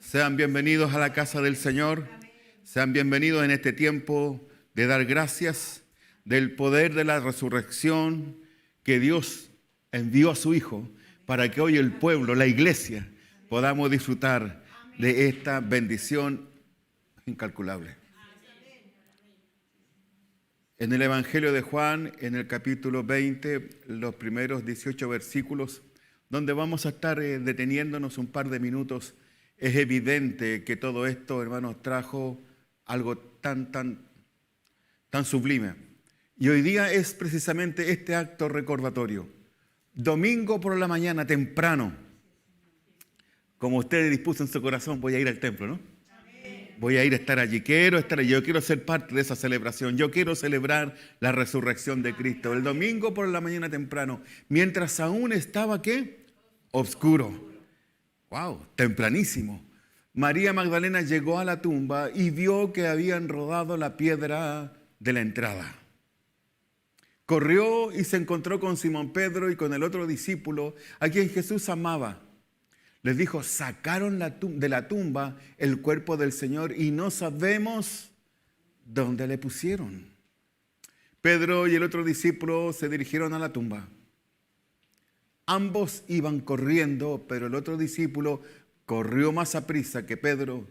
Sean bienvenidos a la casa del Señor. Sean bienvenidos en este tiempo de dar gracias del poder de la resurrección que Dios envió a su Hijo para que hoy el pueblo, la iglesia, podamos disfrutar de esta bendición incalculable. En el Evangelio de Juan, en el capítulo 20, los primeros 18 versículos, donde vamos a estar deteniéndonos un par de minutos, es evidente que todo esto, hermanos, trajo algo tan sublime. Y hoy día es precisamente este acto recordatorio. Domingo por la mañana, temprano, como usted dispuso en su corazón, voy a ir al templo, ¿no? Voy a ir a estar allí, quiero estar allí, yo quiero ser parte de esa celebración, yo quiero celebrar la resurrección de Cristo. El domingo por la mañana temprano, mientras aún estaba, ¿qué? Oscuro. Wow, tempranísimo. María Magdalena llegó a la tumba y vio que habían rodado la piedra de la entrada. Corrió y se encontró con Simón Pedro y con el otro discípulo a quien Jesús amaba. Les dijo, sacaron de la tumba el cuerpo del Señor y no sabemos dónde le pusieron. Pedro y el otro discípulo se dirigieron a la tumba. Ambos iban corriendo, pero el otro discípulo corrió más aprisa que Pedro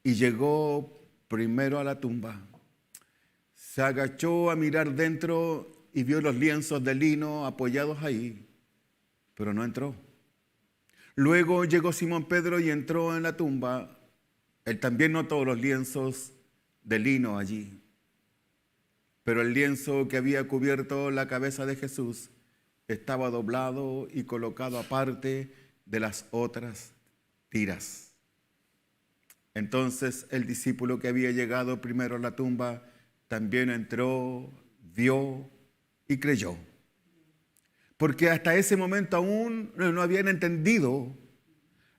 y llegó primero a la tumba. Se agachó a mirar dentro y vio los lienzos de lino apoyados ahí, pero no entró. Luego llegó Simón Pedro y entró en la tumba. Él también notó los lienzos de lino allí. Pero el lienzo que había cubierto la cabeza de Jesús estaba doblado y colocado aparte de las otras tiras. Entonces el discípulo que había llegado primero a la tumba también entró, vio y creyó. Porque hasta ese momento aún no habían entendido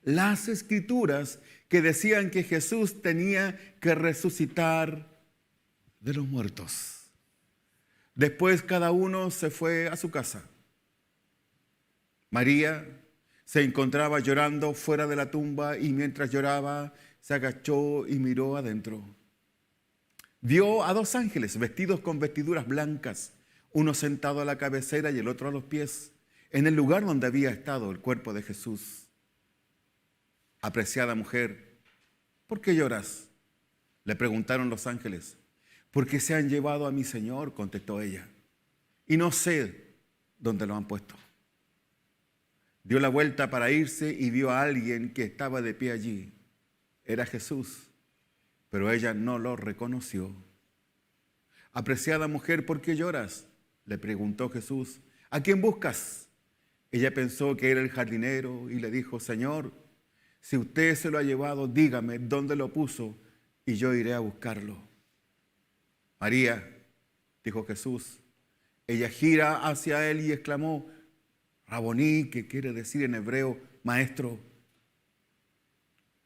las escrituras que decían que Jesús tenía que resucitar de los muertos. Después cada uno se fue a su casa. María se encontraba llorando fuera de la tumba y mientras lloraba se agachó y miró adentro. Vio a dos ángeles vestidos con vestiduras blancas, uno sentado a la cabecera y el otro a los pies, en el lugar donde había estado el cuerpo de Jesús. Apreciada mujer, ¿por qué lloras?, le preguntaron los ángeles. Porque se han llevado a mi Señor, contestó ella, y no sé dónde lo han puesto. Dio la vuelta para irse y vio a alguien que estaba de pie allí. Era Jesús, pero ella no lo reconoció. Apreciada mujer, ¿por qué lloras?, le preguntó Jesús. ¿A quién buscas? Ella pensó que era el jardinero y le dijo, Señor, si usted se lo ha llevado, dígame dónde lo puso y yo iré a buscarlo. María, dijo Jesús. Ella gira hacia él y exclamó, Raboní, que quiere decir en hebreo, maestro.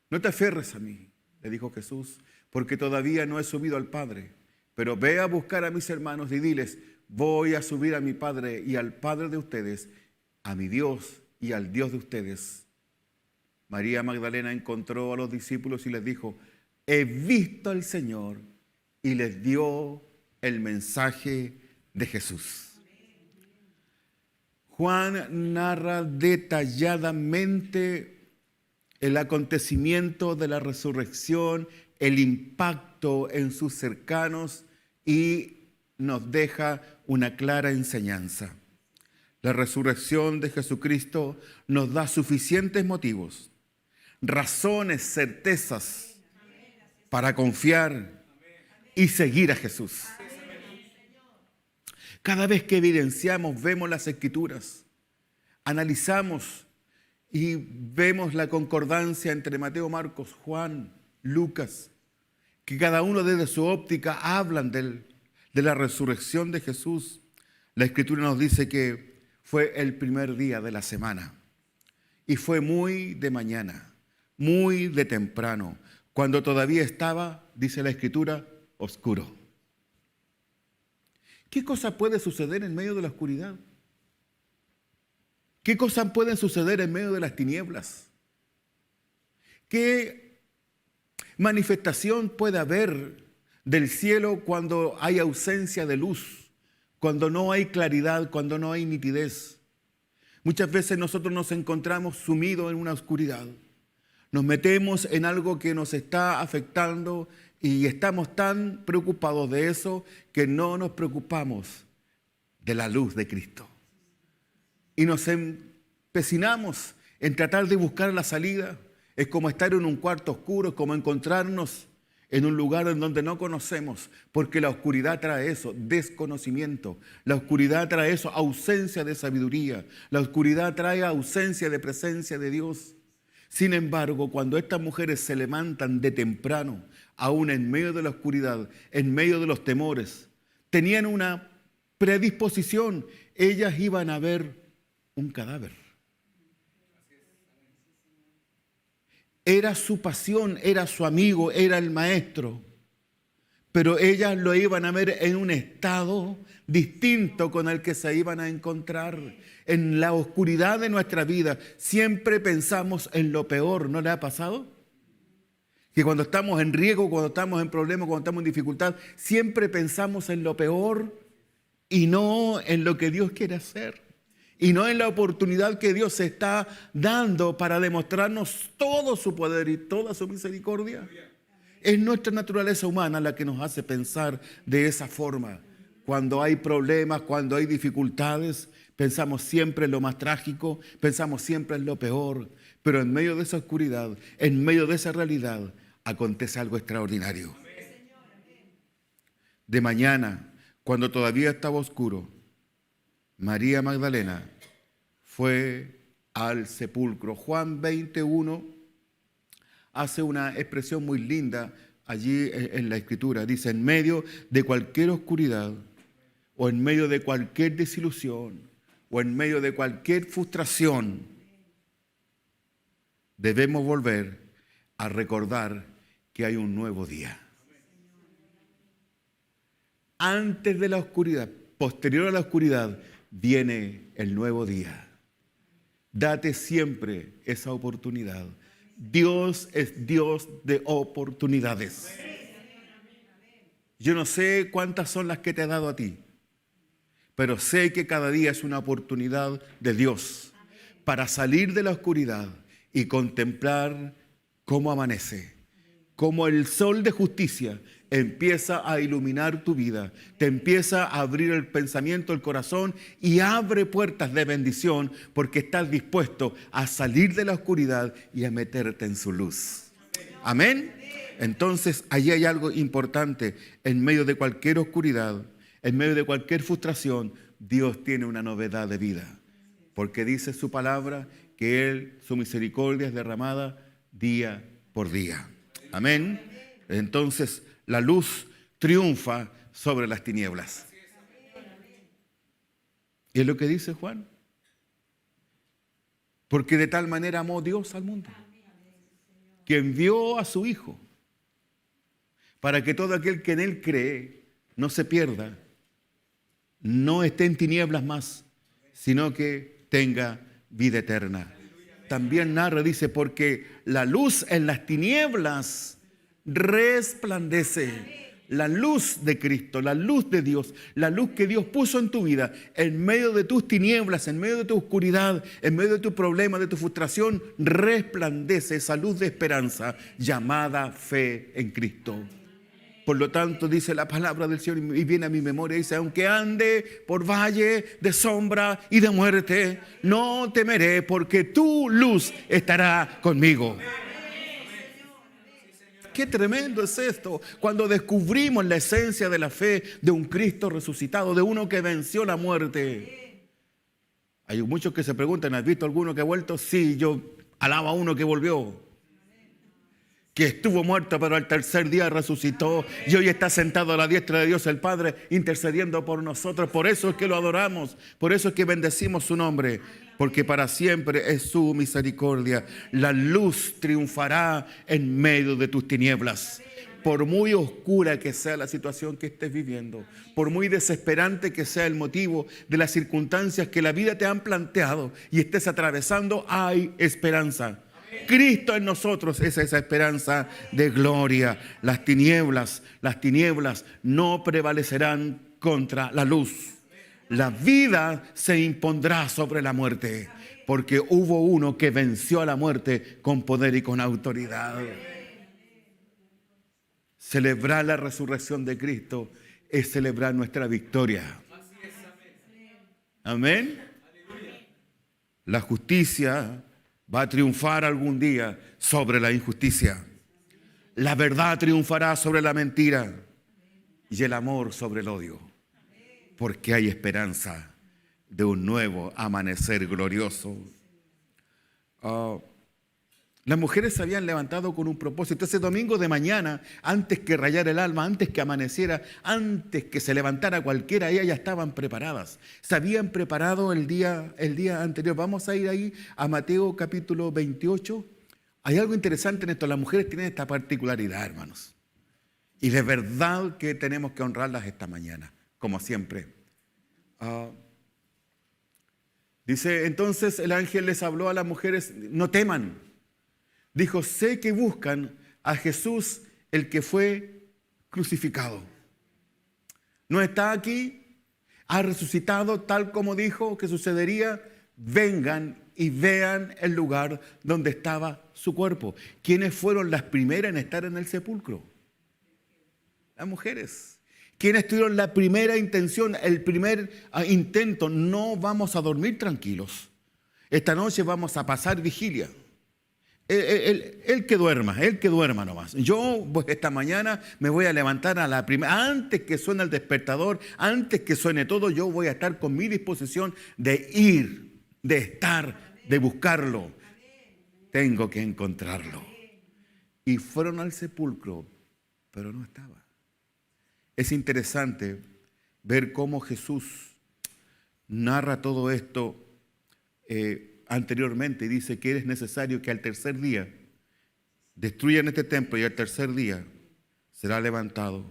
No te aferres a mí, le dijo Jesús, porque todavía no he subido al Padre, pero ve a buscar a mis hermanos y diles, voy a subir a mi Padre y al Padre de ustedes, a mi Dios y al Dios de ustedes. María Magdalena encontró a los discípulos y les dijo, he visto al Señor, y les dio el mensaje de Jesús. Juan narra detalladamente el acontecimiento de la resurrección, el impacto en sus cercanos y nos deja una clara enseñanza. La resurrección de Jesucristo nos da suficientes motivos, razones, certezas para confiar y seguir a Jesús. Cada vez que evidenciamos, vemos las Escrituras, analizamos y vemos la concordancia entre Mateo, Marcos, Juan, Lucas, que cada uno desde su óptica hablan de la resurrección de Jesús. La Escritura nos dice que fue el primer día de la semana y fue muy de mañana, muy de temprano, cuando todavía estaba, dice la Escritura, oscuro. ¿Qué cosa puede suceder en medio de la oscuridad? ¿Qué cosas pueden suceder en medio de las tinieblas? ¿Qué Manifestación puede haber del cielo cuando hay ausencia de luz, cuando no hay claridad, cuando no hay nitidez. Muchas veces nosotros nos encontramos sumidos en una oscuridad. Nos metemos en algo que nos está afectando y estamos tan preocupados de eso que no nos preocupamos de la luz de Cristo. Y nos empecinamos en tratar de buscar la salida. Es como estar en un cuarto oscuro, es como encontrarnos en un lugar en donde no conocemos, porque la oscuridad trae eso, desconocimiento. La oscuridad trae eso, ausencia de sabiduría. La oscuridad trae ausencia de presencia de Dios. Sin embargo, cuando estas mujeres se levantan de temprano, aún en medio de la oscuridad, en medio de los temores, tenían una predisposición. Ellas iban a ver un cadáver. Era su pasión, era su amigo, era el maestro. Pero ellas lo iban a ver en un estado distinto con el que se iban a encontrar. En la oscuridad de nuestra vida siempre pensamos en lo peor. ¿No le ha pasado? Que cuando estamos en riesgo, cuando estamos en problemas, cuando estamos en dificultad, siempre pensamos en lo peor y no en lo que Dios quiere hacer. Y no en la oportunidad que Dios está dando para demostrarnos todo su poder y toda su misericordia. Es nuestra naturaleza humana la que nos hace pensar de esa forma. Cuando hay problemas, cuando hay dificultades, pensamos siempre en lo más trágico, pensamos siempre en lo peor. Pero en medio de esa oscuridad, en medio de esa realidad, acontece algo extraordinario. De mañana, cuando todavía estaba oscuro, María Magdalena fue al sepulcro. Juan 21 hace una expresión muy linda allí en la Escritura. Dice, en medio de cualquier oscuridad, o en medio de cualquier desilusión, o en medio de cualquier frustración, debemos volver a recordar que hay un nuevo día. Antes de la oscuridad, posterior a la oscuridad, viene el nuevo día. Date siempre esa oportunidad. Dios es Dios de oportunidades. Yo no sé cuántas son las que te ha dado a ti, pero sé que cada día es una oportunidad de Dios para salir de la oscuridad y contemplar cómo amanece, cómo el sol de justicia empieza a iluminar tu vida, te empieza a abrir el pensamiento, el corazón y abre puertas de bendición porque estás dispuesto a salir de la oscuridad y a meterte en su luz. Amén. Entonces, allí hay algo importante. En medio de cualquier oscuridad, en medio de cualquier frustración, Dios tiene una novedad de vida. Porque dice su palabra que Él, su misericordia es derramada día por día. Amén. Entonces, la luz triunfa sobre las tinieblas. Y es lo que dice Juan. Porque de tal manera amó Dios al mundo, que envió a su Hijo, para que todo aquel que en Él cree no se pierda, no esté en tinieblas más, sino que tenga vida eterna. También narra, dice, porque la luz en las tinieblas resplandece. La luz de Cristo, la luz de Dios, la luz que Dios puso en tu vida, en medio de tus tinieblas, en medio de tu oscuridad, en medio de tu problema, de tu frustración, resplandece esa luz de esperanza llamada fe en Cristo. Por lo tanto, dice la palabra del Señor, y viene a mi memoria, dice, aunque ande por valle de sombra y de muerte, no temeré, porque tu luz estará conmigo. Qué tremendo es esto, cuando descubrimos la esencia de la fe de un Cristo resucitado, de uno que venció la muerte. Hay muchos que se preguntan, ¿has visto alguno que ha vuelto? Sí, yo alabo a uno que volvió, que estuvo muerto, pero al tercer día resucitó y hoy está sentado a la diestra de Dios el Padre, intercediendo por nosotros. Por eso es que lo adoramos, por eso es que bendecimos su nombre, porque para siempre es su misericordia. La luz triunfará en medio de tus tinieblas. Por muy oscura que sea la situación que estés viviendo, por muy desesperante que sea el motivo de las circunstancias que la vida te han planteado y estés atravesando, hay esperanza. Cristo en nosotros es esa esperanza de gloria. Las tinieblas no prevalecerán contra la luz. La vida se impondrá sobre la muerte, porque hubo uno que venció a la muerte con poder y con autoridad. Celebrar la resurrección de Cristo es celebrar nuestra victoria. Amén. La justicia va a triunfar algún día sobre la injusticia. La verdad triunfará sobre la mentira y el amor sobre el odio. Porque hay esperanza de un nuevo amanecer glorioso. Las mujeres se habían levantado con un propósito. Ese domingo de mañana, antes que rayara el alma, antes que amaneciera, antes que se levantara cualquiera, ellas ya estaban preparadas. Se habían preparado el día anterior. Vamos a ir ahí a Mateo capítulo 28. Hay algo interesante en esto. Las mujeres tienen esta particularidad, hermanos. Y de verdad que tenemos que honrarlas esta mañana, como siempre. Dice, entonces el ángel les habló a las mujeres, no teman. Dijo, sé que buscan a Jesús, el que fue crucificado. No está aquí, ha resucitado tal como dijo que sucedería. Vengan y vean el lugar donde estaba su cuerpo. ¿Quiénes fueron las primeras en estar en el sepulcro? Las mujeres. ¿Quiénes tuvieron la primera intención, el primer intento? No vamos a dormir tranquilos. Esta noche vamos a pasar vigilia. El que duerma nomás. Yo esta mañana me voy a levantar a la primera, antes que suene el despertador, antes que suene todo, yo voy a estar con mi disposición de ir, de estar, de buscarlo. Tengo que encontrarlo. Y fueron al sepulcro, pero no estaba. Es interesante ver cómo Jesús narra todo esto anteriormente y dice que es necesario que al tercer día destruyan este templo y al tercer día será levantado.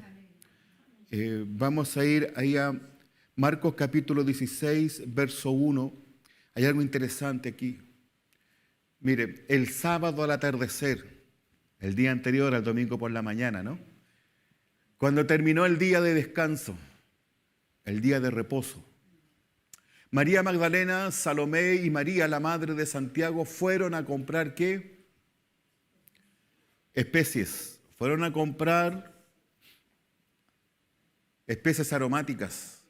Vamos a ir ahí a Marcos capítulo 16, verso 1. Hay algo interesante aquí. Mire, el sábado al atardecer, el día anterior al domingo por la mañana, ¿no? Cuando terminó el día de descanso, el día de reposo, María Magdalena, Salomé y María, la madre de Santiago, fueron a comprar ¿qué? Especies. Fueron a comprar especies aromáticas.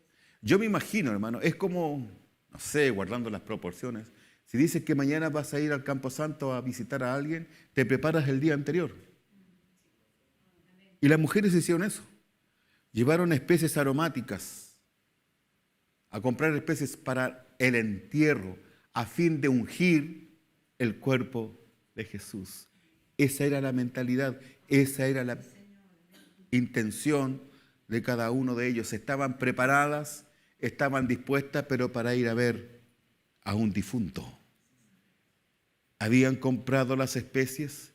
Yo me imagino, hermano, es como, no sé, guardando las proporciones. Si dices que mañana vas a ir al Campo Santo a visitar a alguien, te preparas el día anterior. Y las mujeres hicieron eso. Llevaron especies aromáticas a comprar especies para el entierro a fin de ungir el cuerpo de Jesús. Esa era la mentalidad, esa era la intención de cada uno de ellos. Estaban preparadas, estaban dispuestas, pero para ir a ver a un difunto. Habían comprado las especies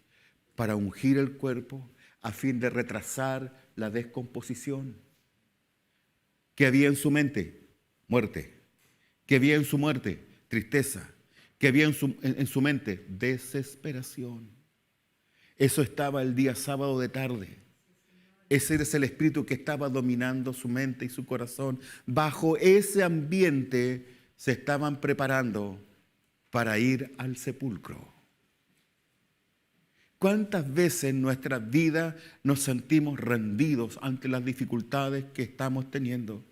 para ungir el cuerpo a fin de retrasar la descomposición. ¿Qué había en su mente? Muerte. ¿Qué había en su muerte? Tristeza. ¿Qué había en su mente? Desesperación. Eso estaba el día sábado de tarde. Ese es el espíritu que estaba dominando su mente y su corazón. Bajo ese ambiente se estaban preparando para ir al sepulcro. ¿Cuántas veces en nuestra vida nos sentimos rendidos ante las dificultades que estamos teniendo?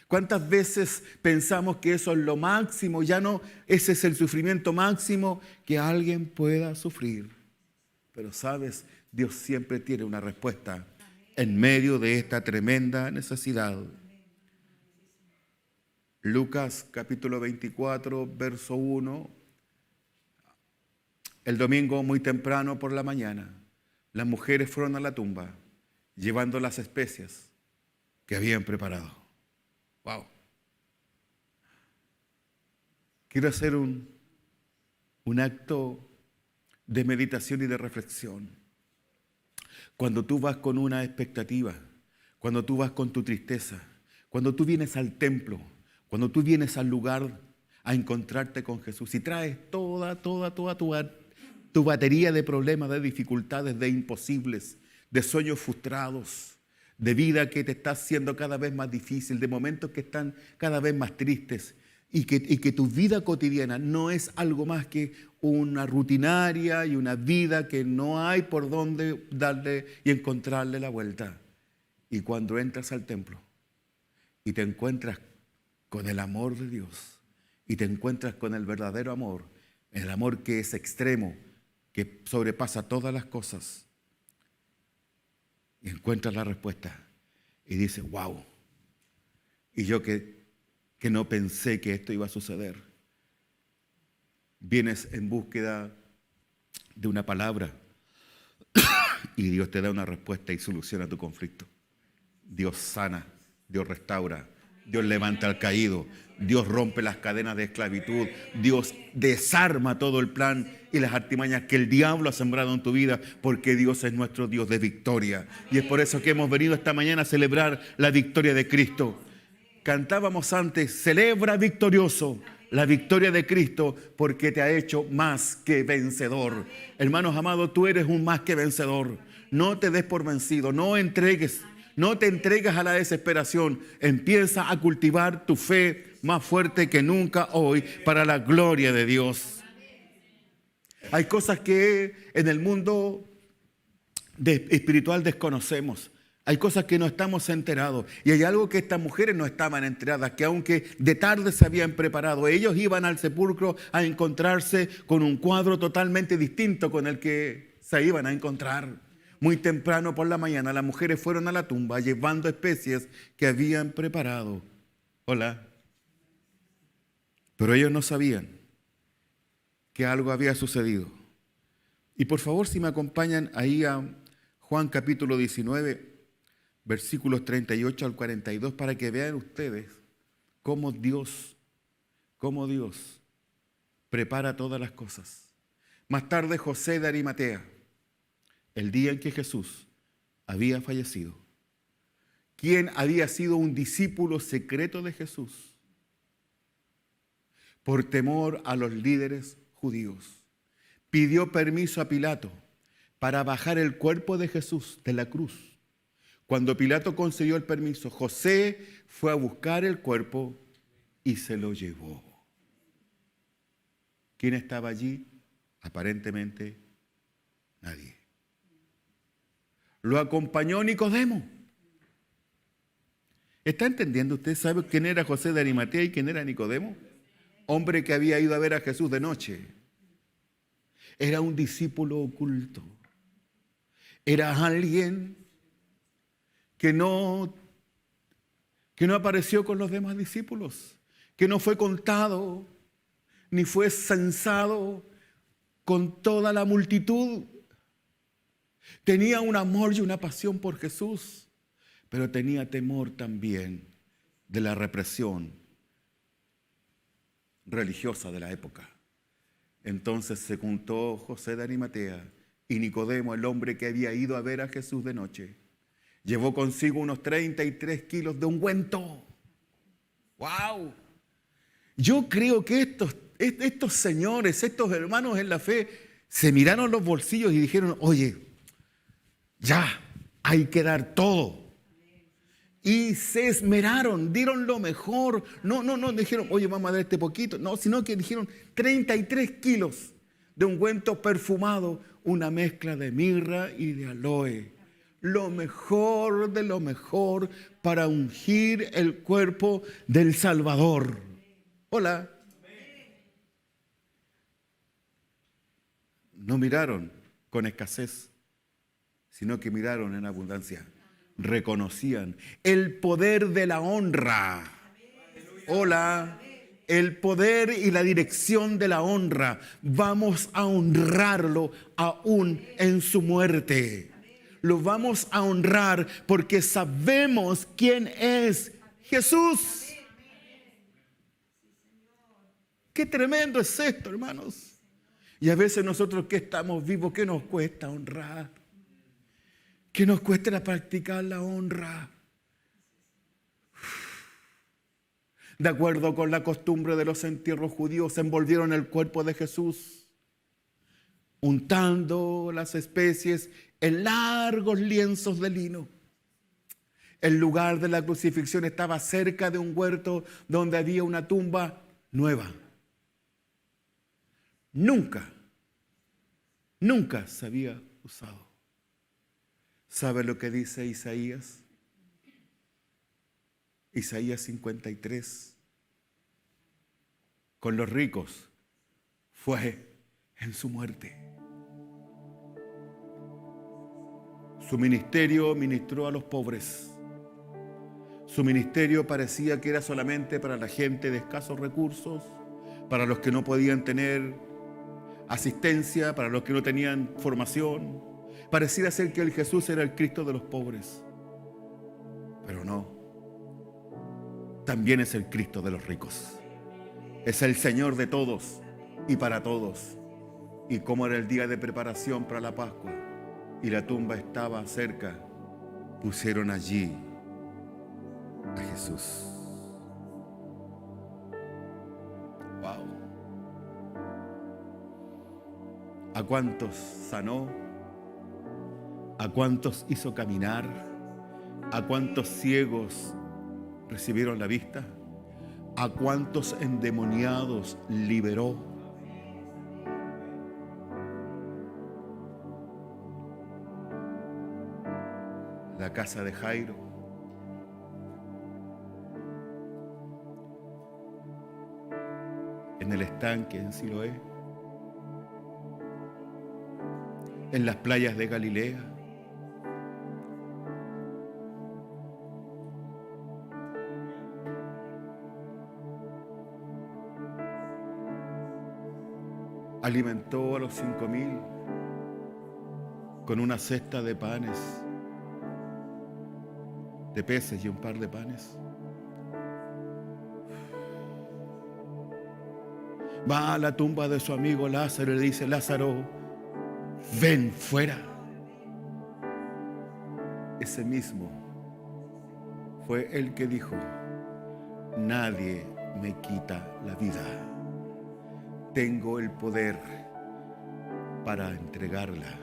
¿Cuántas veces pensamos que eso es lo máximo? Ya no, ese es el sufrimiento máximo que alguien pueda sufrir. Pero sabes, Dios siempre tiene una respuesta en medio de esta tremenda necesidad. Lucas capítulo 24, verso 1. El domingo muy temprano por la mañana, las mujeres fueron a la tumba llevando las especias que habían preparado. Wow. Quiero hacer un acto de meditación y de reflexión. Cuando tú vas con una expectativa, cuando tú vas con tu tristeza, cuando tú vienes al templo, cuando tú vienes al lugar a encontrarte con Jesús y traes toda tu batería de problemas, de dificultades, de imposibles, de sueños frustrados, de vida que te está haciendo cada vez más difícil, de momentos que están cada vez más tristes, y que tu vida cotidiana no es algo más que una rutinaria y una vida que no hay por dónde darle y encontrarle la vuelta. Y cuando entras al templo y te encuentras con el amor de Dios y te encuentras con el verdadero amor, el amor que es extremo, que sobrepasa todas las cosas, y encuentras la respuesta y dices, wow, y yo que no pensé que esto iba a suceder. Vienes en búsqueda de una palabra y Dios te da una respuesta y soluciona tu conflicto. Dios sana, Dios restaura, Dios levanta al caído, Dios rompe las cadenas de esclavitud, Dios desarma todo el plan y las artimañas que el diablo ha sembrado en tu vida, porque Dios es nuestro Dios de victoria. Y es por eso que hemos venido esta mañana a celebrar la victoria de Cristo. Cantábamos antes, celebra victorioso la victoria de Cristo, porque te ha hecho más que vencedor. Hermanos amados, tú eres un más que vencedor. No te des por vencido, no te entregues a la desesperación. Empieza a cultivar tu fe más fuerte que nunca hoy para la gloria de Dios. Hay cosas que en el mundo espiritual desconocemos. Hay cosas que no estamos enterados. Y hay algo que estas mujeres no estaban enteradas, que aunque de tarde se habían preparado, ellos iban al sepulcro a encontrarse con un cuadro totalmente distinto con el que se iban a encontrar. Muy temprano por la mañana las mujeres fueron a la tumba llevando especies que habían preparado. Hola. Pero ellos no sabían que algo había sucedido. Y por favor, si me acompañan ahí a Juan capítulo 19, versículos 38 al 42, para que vean ustedes cómo Dios prepara todas las cosas. Más tarde, José de Arimatea, el día en que Jesús había fallecido, quien había sido un discípulo secreto de Jesús, por temor a los líderes judíos, pidió permiso a Pilato para bajar el cuerpo de Jesús de la cruz. Cuando Pilato concedió el permiso, José fue a buscar el cuerpo y se lo llevó. ¿Quién estaba allí? Aparentemente nadie. Lo acompañó Nicodemo. ¿Está entendiendo usted? ¿Sabe quién era José de Arimatea y quién era Nicodemo? Hombre que había ido a ver a Jesús de noche. Era un discípulo oculto. Era alguien que no apareció con los demás discípulos, que no fue contado, ni fue censado con toda la multitud. Tenía un amor y una pasión por Jesús, pero tenía temor también de la represión religiosa de la época. Entonces se juntó José de Arimatea y Nicodemo, el hombre que había ido a ver a Jesús de noche. Llevó consigo unos 33 kilos de ungüento. ¡Wow! Yo creo que estos señores, estos hermanos en la fe, se miraron los bolsillos y dijeron, oye, ya, hay que dar todo. Y se esmeraron, dieron lo mejor. No, dijeron, oye, vamos a dar este poquito. No, sino que dijeron 33 kilos de ungüento perfumado, una mezcla de mirra y de aloe. Lo mejor de lo mejor para ungir el cuerpo del Salvador. Hola. No miraron con escasez, sino que miraron en abundancia. Reconocían el poder de la honra. Hola. El poder y la dirección de la honra. Vamos a honrarlo aún en su muerte. Lo vamos a honrar porque sabemos quién es Jesús. Qué tremendo es esto, hermanos. Y a veces nosotros que estamos vivos, ¿qué nos cuesta honrar? ¿Qué nos cuesta practicar la honra? De acuerdo con la costumbre de los entierros judíos, envolvieron el cuerpo de Jesús untando las especies en largos lienzos de lino. El lugar de la crucifixión estaba cerca de un huerto donde había una tumba nueva. Nunca se había usado. ¿Sabe lo que dice Isaías? Isaías 53. Con los ricos fue en su muerte. Su ministerio ministró a los pobres. Su ministerio parecía que era solamente para la gente de escasos recursos, para los que no podían tener asistencia, para los que no tenían formación. Pareciera ser que el Jesús era el Cristo de los pobres. Pero no. También es el Cristo de los ricos. Es el Señor de todos y para todos. Y como era el día de preparación para la Pascua y la tumba estaba cerca, pusieron allí a Jesús. Wow. ¿A cuántos sanó? ¿A cuántos hizo caminar? ¿A cuántos ciegos recibieron la vista? ¿A cuántos endemoniados liberó? La casa de Jairo. En el estanque en Siloé. En las playas de Galilea. Alimentó a los 5,000 con una cesta de panes, de peces y un par de panes. Va a la tumba de su amigo Lázaro y le dice: Lázaro, ven fuera. Ese mismo fue el que dijo: nadie me quita la vida. Tengo el poder para entregarla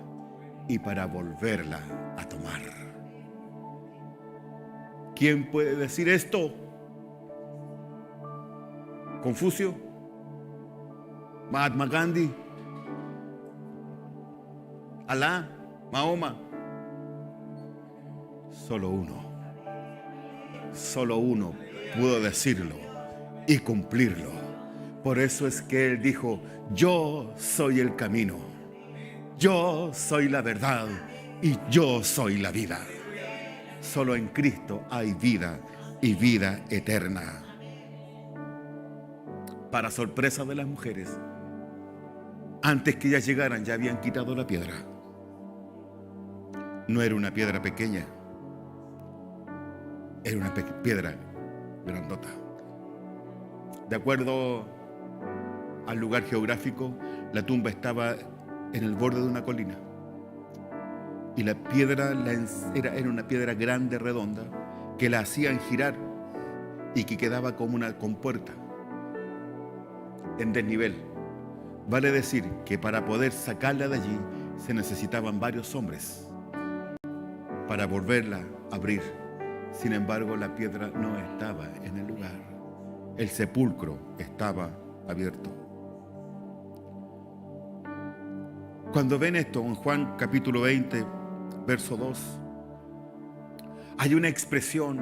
y para volverla a tomar. ¿Quién puede decir esto? ¿Confucio? ¿Mahatma Gandhi? ¿Alá? ¿Mahoma? Solo uno pudo decirlo y cumplirlo. Por eso es que Él dijo: yo soy el camino, yo soy la verdad y yo soy la vida. Solo en Cristo hay vida y vida eterna. Para sorpresa de las mujeres, antes que ellas llegaran ya habían quitado la piedra. No era una piedra pequeña, era una piedra grandota. De acuerdo al lugar geográfico, la tumba estaba en el borde de una colina. Y la piedra era una piedra grande, redonda, que la hacían girar y que quedaba como una compuerta en desnivel. Vale decir que para poder sacarla de allí se necesitaban varios hombres para volverla a abrir. Sin embargo, la piedra no estaba en el lugar. El sepulcro estaba abierto. Cuando ven esto en Juan capítulo 20, verso 2, hay una expresión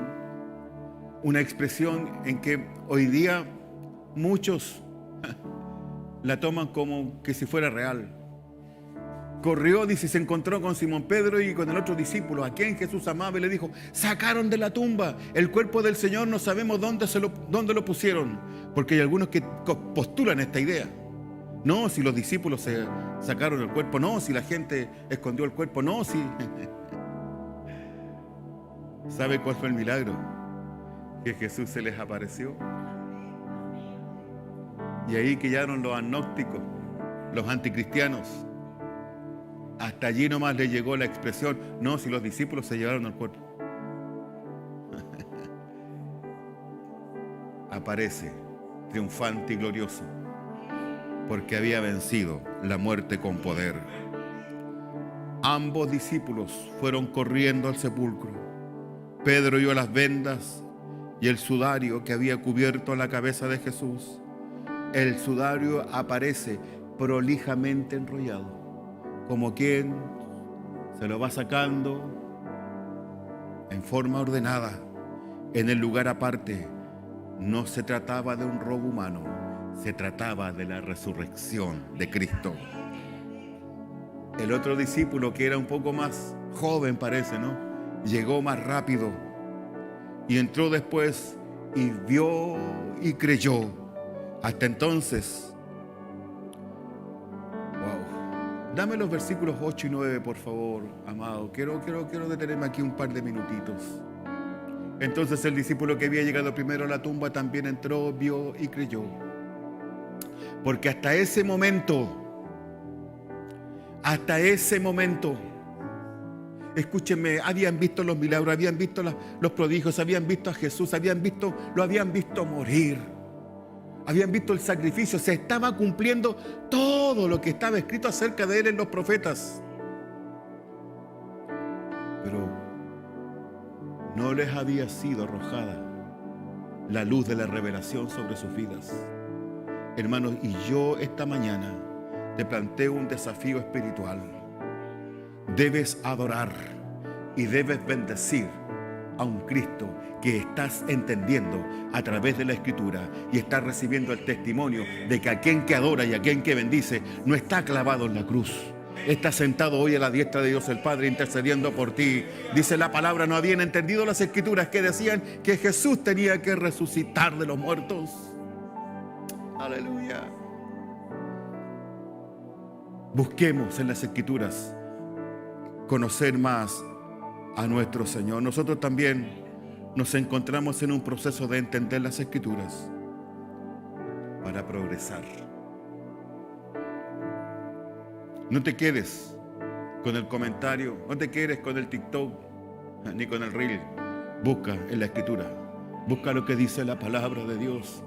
en que hoy día muchos la toman como que si fuera real. Corrió, dice, se encontró con Simón Pedro y con el otro discípulo, a quien Jesús amaba, y le dijo: sacaron de la tumba el cuerpo del Señor, no sabemos dónde lo pusieron. Porque hay algunos que postulan esta idea. No, si los discípulos se sacaron el cuerpo, no, si la gente escondió el cuerpo, no, si... ¿Sabe cuál fue el milagro? Que Jesús se les apareció. Y ahí quedaron los agnósticos, los anticristianos. Hasta allí nomás le llegó la expresión: no, si los discípulos se llevaron el cuerpo. Aparece triunfante y glorioso porque había vencido la muerte con poder. Ambos discípulos fueron corriendo al sepulcro. Pedro oyó las vendas y el sudario que había cubierto la cabeza de Jesús. El sudario aparece prolijamente enrollado, como quien se lo va sacando en forma ordenada, en el lugar aparte. No se trataba de un robo humano, se trataba de la resurrección de Cristo. El otro discípulo, que era un poco más joven, parece, ¿no?, llegó más rápido y entró después y vio y creyó. Hasta entonces, wow. Dame los versículos 8 y 9, por favor, amado. Quiero detenerme aquí un par de minutitos. Entonces el discípulo que había llegado primero a la tumba también entró, vio y creyó. Porque hasta ese momento, escúchenme, habían visto los milagros, habían visto los prodigios, habían visto a Jesús, lo habían visto morir, habían visto el sacrificio, se estaba cumpliendo todo lo que estaba escrito acerca de él en los profetas. Pero no les había sido arrojada la luz de la revelación sobre sus vidas. Hermanos, y yo esta mañana te planteo un desafío espiritual. Debes adorar y debes bendecir a un Cristo que estás entendiendo a través de la Escritura y estás recibiendo el testimonio de que aquel que adora y aquel que bendice no está clavado en la cruz. Está sentado hoy a la diestra de Dios el Padre intercediendo por ti. Dice la palabra, no habían entendido las Escrituras que decían que Jesús tenía que resucitar de los muertos. Aleluya. Busquemos en las Escrituras conocer más a nuestro Señor. Nosotros también nos encontramos en un proceso de entender las Escrituras para progresar. No te quedes con el comentario, no te quedes con el TikTok ni con el Reel. Busca en la Escritura, busca lo que dice la palabra de Dios.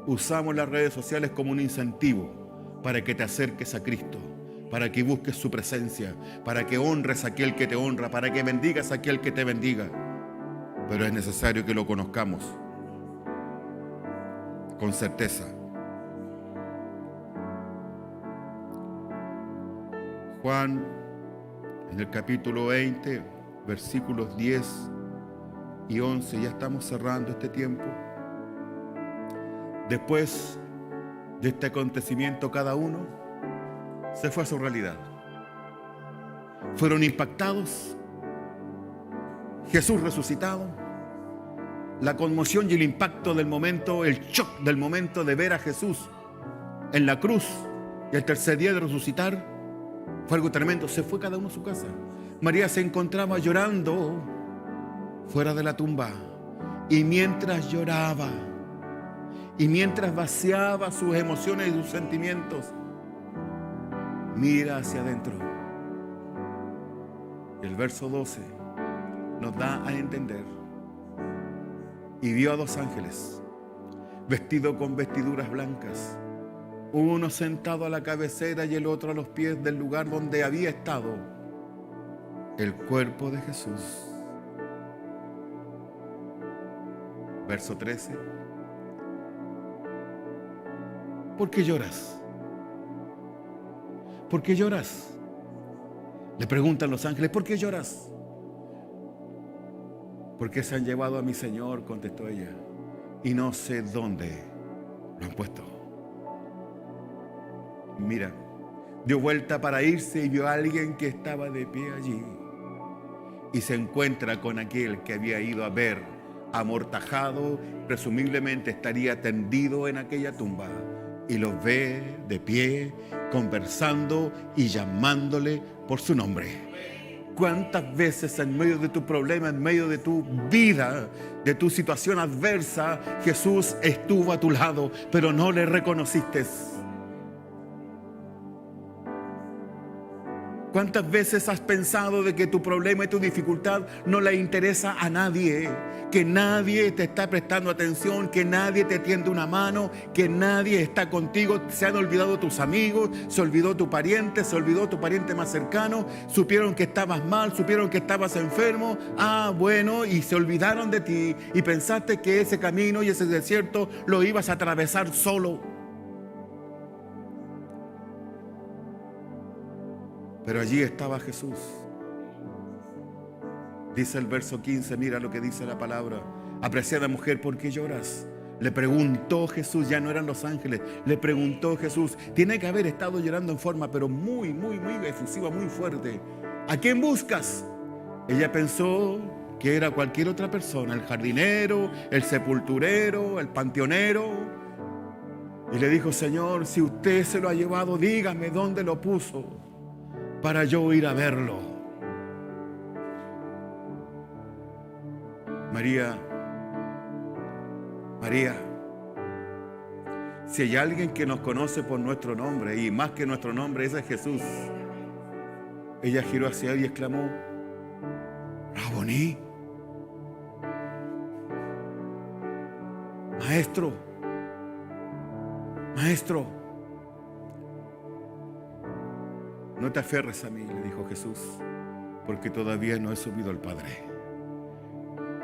Usamos las redes sociales como un incentivo para que te acerques a Cristo, para que busques su presencia, para que honres a aquel que te honra, para que bendigas a aquel que te bendiga. Pero es necesario que lo conozcamos con certeza. Juan, en el capítulo 20, versículos 10 y 11, ya estamos cerrando este tiempo. Después de este acontecimiento, cada uno se fue a su realidad. Fueron impactados. Jesús resucitado. La conmoción y el impacto del momento, el shock del momento de ver a Jesús en la cruz y el tercer día de resucitar, fue algo tremendo. Se fue cada uno a su casa. María se encontraba llorando fuera de la tumba. Y mientras lloraba, y mientras vaciaba sus emociones y sus sentimientos, mira hacia adentro. El verso 12 nos da a entender. Y vio a dos ángeles, vestidos con vestiduras blancas, uno sentado a la cabecera y el otro a los pies del lugar donde había estado el cuerpo de Jesús. Verso 13. ¿Por qué lloras? ¿Por qué lloras? Le preguntan los ángeles, ¿por qué lloras? Porque se han llevado a mi Señor, contestó ella, y no sé dónde lo han puesto. Mira, dio vuelta para irse y vio a alguien que estaba de pie allí. Y se encuentra con aquel que había ido a ver, amortajado, presumiblemente estaría tendido en aquella tumba. Y los ve de pie, conversando y llamándole por su nombre. ¿Cuántas veces en medio de tu problema, en medio de tu vida, de tu situación adversa, Jesús estuvo a tu lado, pero no le reconociste? ¿Cuántas veces has pensado de que tu problema y tu dificultad no le interesa a nadie? Que nadie te está prestando atención, que nadie te tiende una mano, que nadie está contigo. Se han olvidado tus amigos, se olvidó tu pariente, se olvidó tu pariente más cercano. Supieron que estabas mal, supieron que estabas enfermo. Bueno, y se olvidaron de ti y pensaste que ese camino y ese desierto lo ibas a atravesar solo. Pero allí estaba Jesús. Dice el verso 15, mira lo que dice la palabra. Apreciada mujer, ¿por qué lloras? Le preguntó Jesús, ya no eran los ángeles. Le preguntó Jesús, tiene que haber estado llorando en forma, pero muy efusiva, muy fuerte. ¿A quién buscas? Ella pensó que era cualquier otra persona, el jardinero, el sepulturero, el panteonero. Y le dijo, Señor, si usted se lo ha llevado, dígame dónde lo puso, para yo ir a verlo. María, si hay alguien que nos conoce por nuestro nombre, y más que nuestro nombre, ese es Jesús. Ella giró hacia él y exclamó, Raboní, Maestro, no te aferres a mí, le dijo Jesús, porque todavía no he subido al Padre.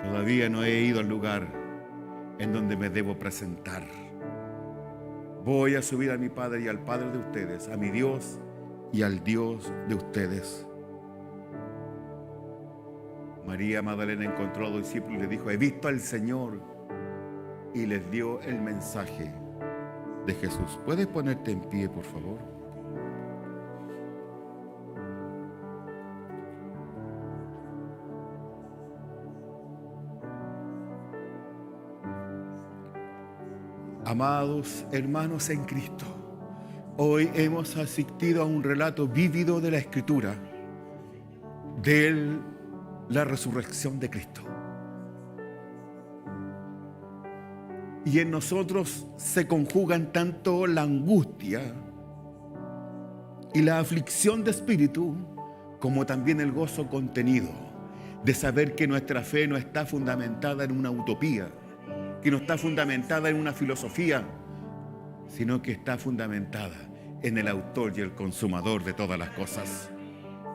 Todavía no he ido al lugar en donde me debo presentar. Voy a subir a mi Padre y al Padre de ustedes, a mi Dios y al Dios de ustedes. María Magdalena encontró a los discípulos y le dijo, he visto al Señor, y les dio el mensaje de Jesús. ¿Puedes ponerte en pie, por favor? Amados hermanos en Cristo, hoy hemos asistido a un relato vívido de la Escritura, de la resurrección de Cristo. Y en nosotros se conjugan tanto la angustia y la aflicción de espíritu, como también el gozo contenido de saber que nuestra fe no está fundamentada en una utopía, que no está fundamentada en una filosofía, sino que está fundamentada en el autor y el consumador de todas las cosas.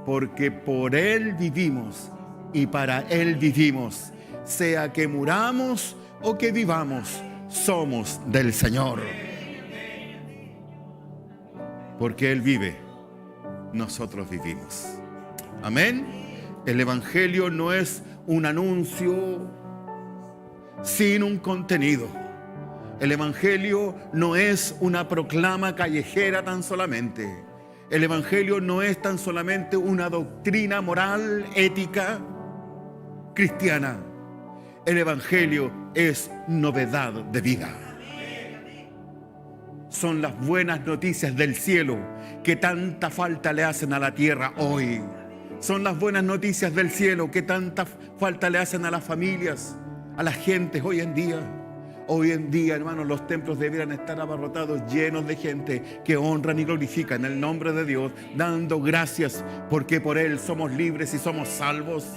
Porque por Él vivimos y para Él vivimos, sea que muramos o que vivamos, somos del Señor. Porque Él vive, nosotros vivimos. Amén. El Evangelio no es un anuncio sin un contenido. El Evangelio no es una proclama callejera tan solamente. El Evangelio no es tan solamente una doctrina moral, ética, cristiana. El Evangelio es novedad de vida. Son las buenas noticias del cielo que tanta falta le hacen a la tierra hoy. Son las buenas noticias del cielo que tanta falta le hacen a las familias, a las gentes hoy en día. Hoy en día, hermanos, los templos debieran estar abarrotados, llenos de gente que honran y glorifican el nombre de Dios, dando gracias porque por Él somos libres y somos salvos.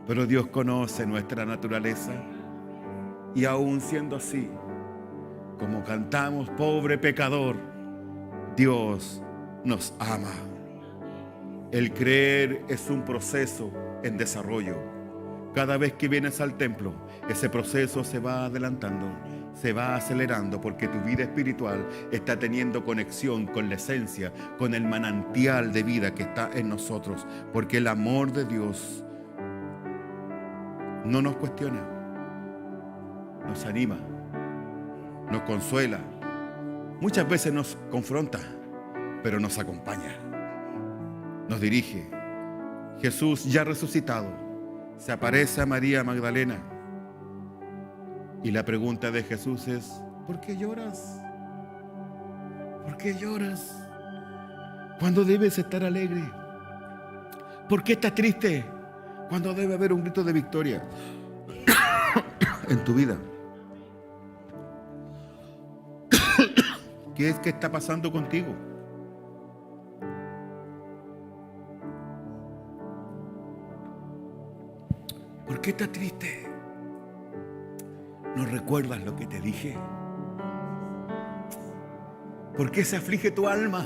Pero Dios conoce nuestra naturaleza y aún siendo así, como cantamos, pobre pecador, Dios nos ama. El creer es un proceso en desarrollo. Cada vez que vienes al templo, ese proceso se va adelantando, se va acelerando, porque tu vida espiritual está teniendo conexión con la esencia, con el manantial de vida que está en nosotros, porque el amor de Dios no nos cuestiona, nos anima, nos consuela, muchas veces nos confronta, pero nos acompaña, nos dirige. Jesús, ya resucitado, se aparece a María Magdalena y la pregunta de Jesús es, ¿por qué lloras? ¿Por qué lloras? Cuando debes estar alegre. ¿Por qué estás triste? Cuando debe haber un grito de victoria en tu vida. ¿Qué es que está pasando contigo? qué estás triste? ¿No recuerdas lo que te dije? ¿Por qué se aflige tu alma?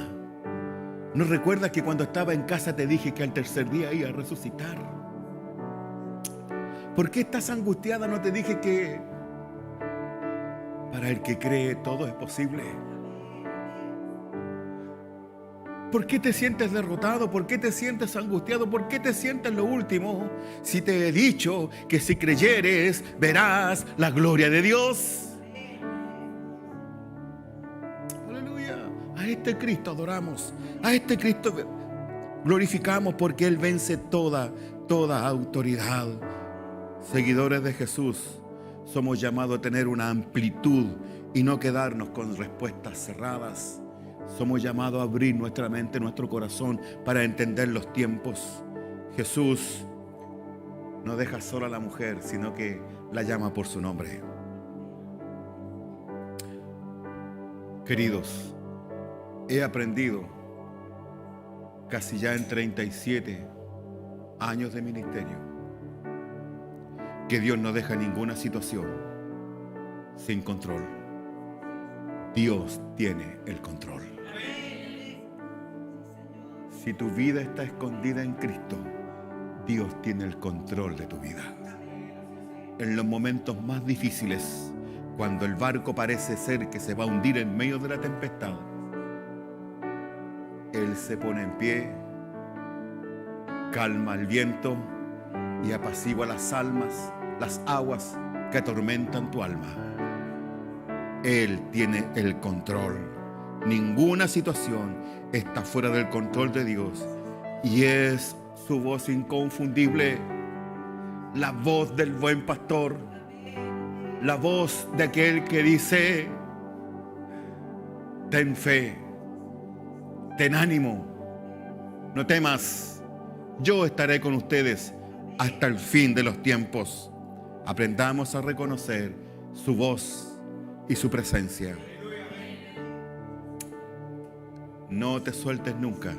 ¿No recuerdas que cuando estaba en casa te dije que al tercer día iba a resucitar? ¿Por qué estás angustiada? ¿No te dije que para el que cree todo es posible? ¿Por qué te sientes derrotado? ¿Por qué te sientes angustiado? ¿Por qué te sientes lo último? Si te he dicho que si creyeres verás la gloria de Dios. Aleluya. A este Cristo adoramos. A este Cristo glorificamos porque Él vence toda autoridad. Seguidores de Jesús, somos llamados a tener una amplitud y no quedarnos con respuestas cerradas. Somos llamados a abrir nuestra mente, nuestro corazón para entender los tiempos. Jesús no deja sola a la mujer, sino que la llama por su nombre. Queridos, he aprendido casi ya en 37 años de ministerio que Dios no deja ninguna situación sin control. Dios tiene el control. Si tu vida está escondida en Cristo, Dios tiene el control de tu vida. En los momentos más difíciles, cuando el barco parece ser que se va a hundir en medio de la tempestad, Él se pone en pie, calma el viento y apacigua las aguas que atormentan tu alma. Él tiene el control. Ninguna situación está fuera del control de Dios. Y es su voz inconfundible, la voz del buen pastor, la voz de aquel que dice: ten fe, ten ánimo, no temas, yo estaré con ustedes hasta el fin de los tiempos. Aprendamos a reconocer su voz y su presencia. No te sueltes nunca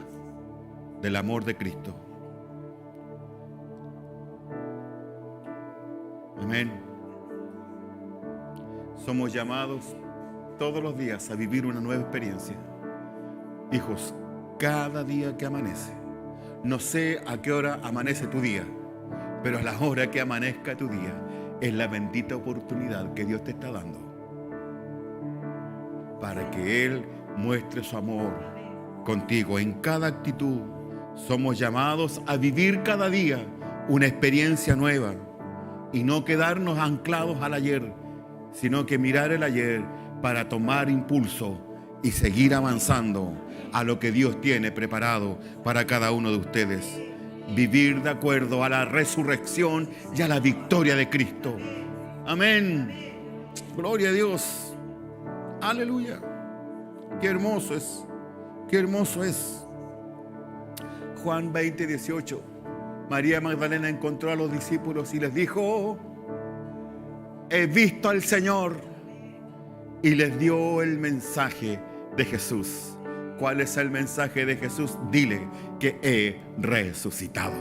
del amor de Cristo. Amén. Somos llamados todos los días a vivir una nueva experiencia. Hijos, cada día que amanece, no sé a qué hora amanece tu día, pero a la hora que amanezca tu día es la bendita oportunidad que Dios te está dando para que Él muestre su amor contigo en cada actitud. Somos llamados a vivir cada día una experiencia nueva y no quedarnos anclados al ayer, sino que mirar el ayer para tomar impulso y seguir avanzando a lo que Dios tiene preparado para cada uno de ustedes. Vivir de acuerdo a la resurrección y a la victoria de Cristo. Amén. Gloria a Dios. Aleluya. Qué hermoso es. Qué hermoso es. Juan 20, 18. María Magdalena encontró a los discípulos y les dijo: he visto al Señor. Y les dio el mensaje de Jesús. ¿Cuál es el mensaje de Jesús? Dile que he resucitado.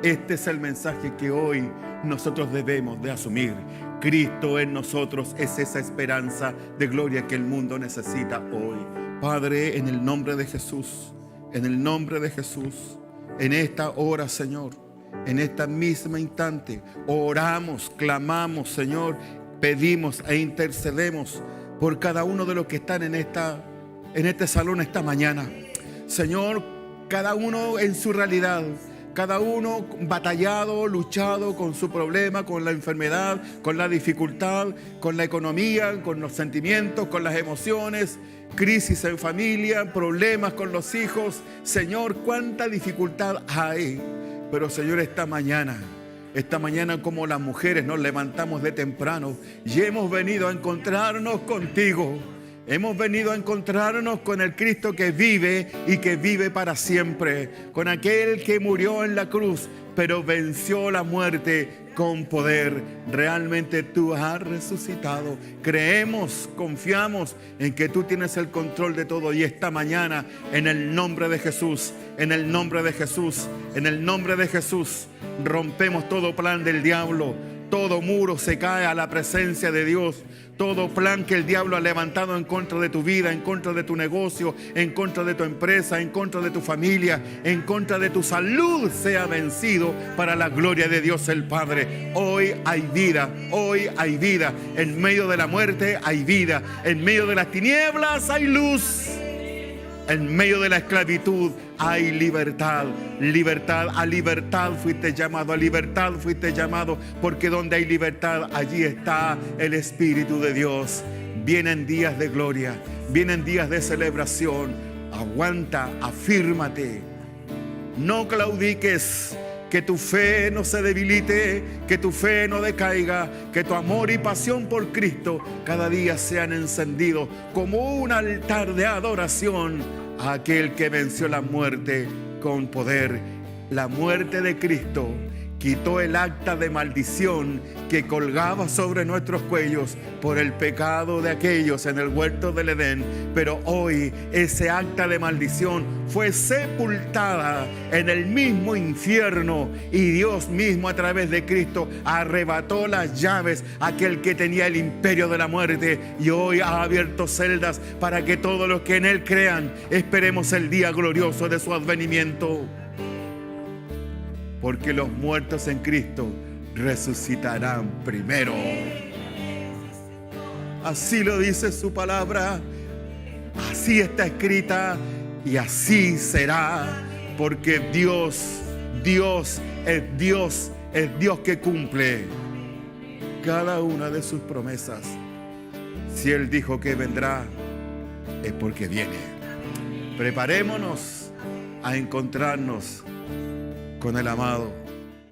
Este es el mensaje que hoy nosotros debemos de asumir. Cristo en nosotros es esa esperanza de gloria que el mundo necesita hoy. Padre, en el nombre de Jesús, en el nombre de Jesús, en esta hora, Señor, en esta misma instante, oramos, clamamos, Señor, pedimos e intercedemos por cada uno de los que están en este salón esta mañana. Señor, cada uno en su realidad, cada uno batallado, luchado con su problema, con la enfermedad, con la dificultad, con la economía, con los sentimientos, con las emociones, crisis en familia, problemas con los hijos. Señor, cuánta dificultad hay. Pero Señor, esta mañana como las mujeres nos levantamos de temprano y hemos venido a encontrarnos contigo. Hemos venido a encontrarnos con el Cristo que vive y que vive para siempre, con aquel que murió en la cruz, pero venció la muerte con poder. Realmente tú has resucitado. Creemos, confiamos en que tú tienes el control de todo. Y esta mañana, en el nombre de Jesús, En el nombre de Jesús, en el nombre de Jesús, rompemos todo plan del diablo. Todo muro se cae a la presencia de Dios. Todo plan que el diablo ha levantado en contra de tu vida, en contra de tu negocio, en contra de tu empresa, en contra de tu familia, en contra de tu salud, sea vencido para la gloria de Dios el Padre. Hoy hay vida, hoy hay vida. En medio de la muerte hay vida. En medio de las tinieblas hay luz. En medio de la esclavitud hay libertad. Libertad, a libertad fuiste llamado, a libertad fuiste llamado, porque donde hay libertad, allí está el Espíritu de Dios. Vienen días de gloria, vienen días de celebración. Aguanta, afírmate. No claudiques, que tu fe no se debilite, que tu fe no decaiga, que tu amor y pasión por Cristo cada día sean encendidos como un altar de adoración a aquel que venció la muerte con poder. La muerte de Cristo quitó el acta de maldición que colgaba sobre nuestros cuellos por el pecado de aquellos en el huerto del Edén. Pero hoy ese acta de maldición fue sepultada en el mismo infierno, y Dios mismo a través de Cristo arrebató las llaves a aquel que tenía el imperio de la muerte, y hoy ha abierto celdas para que todos los que en Él crean esperemos el día glorioso de su advenimiento. Porque los muertos en Cristo resucitarán primero. Así lo dice su palabra, así está escrita y así será, porque Dios es Dios que cumple cada una de sus promesas. Si Él dijo que vendrá, es porque viene. Preparémonos a encontrarnos con el amado.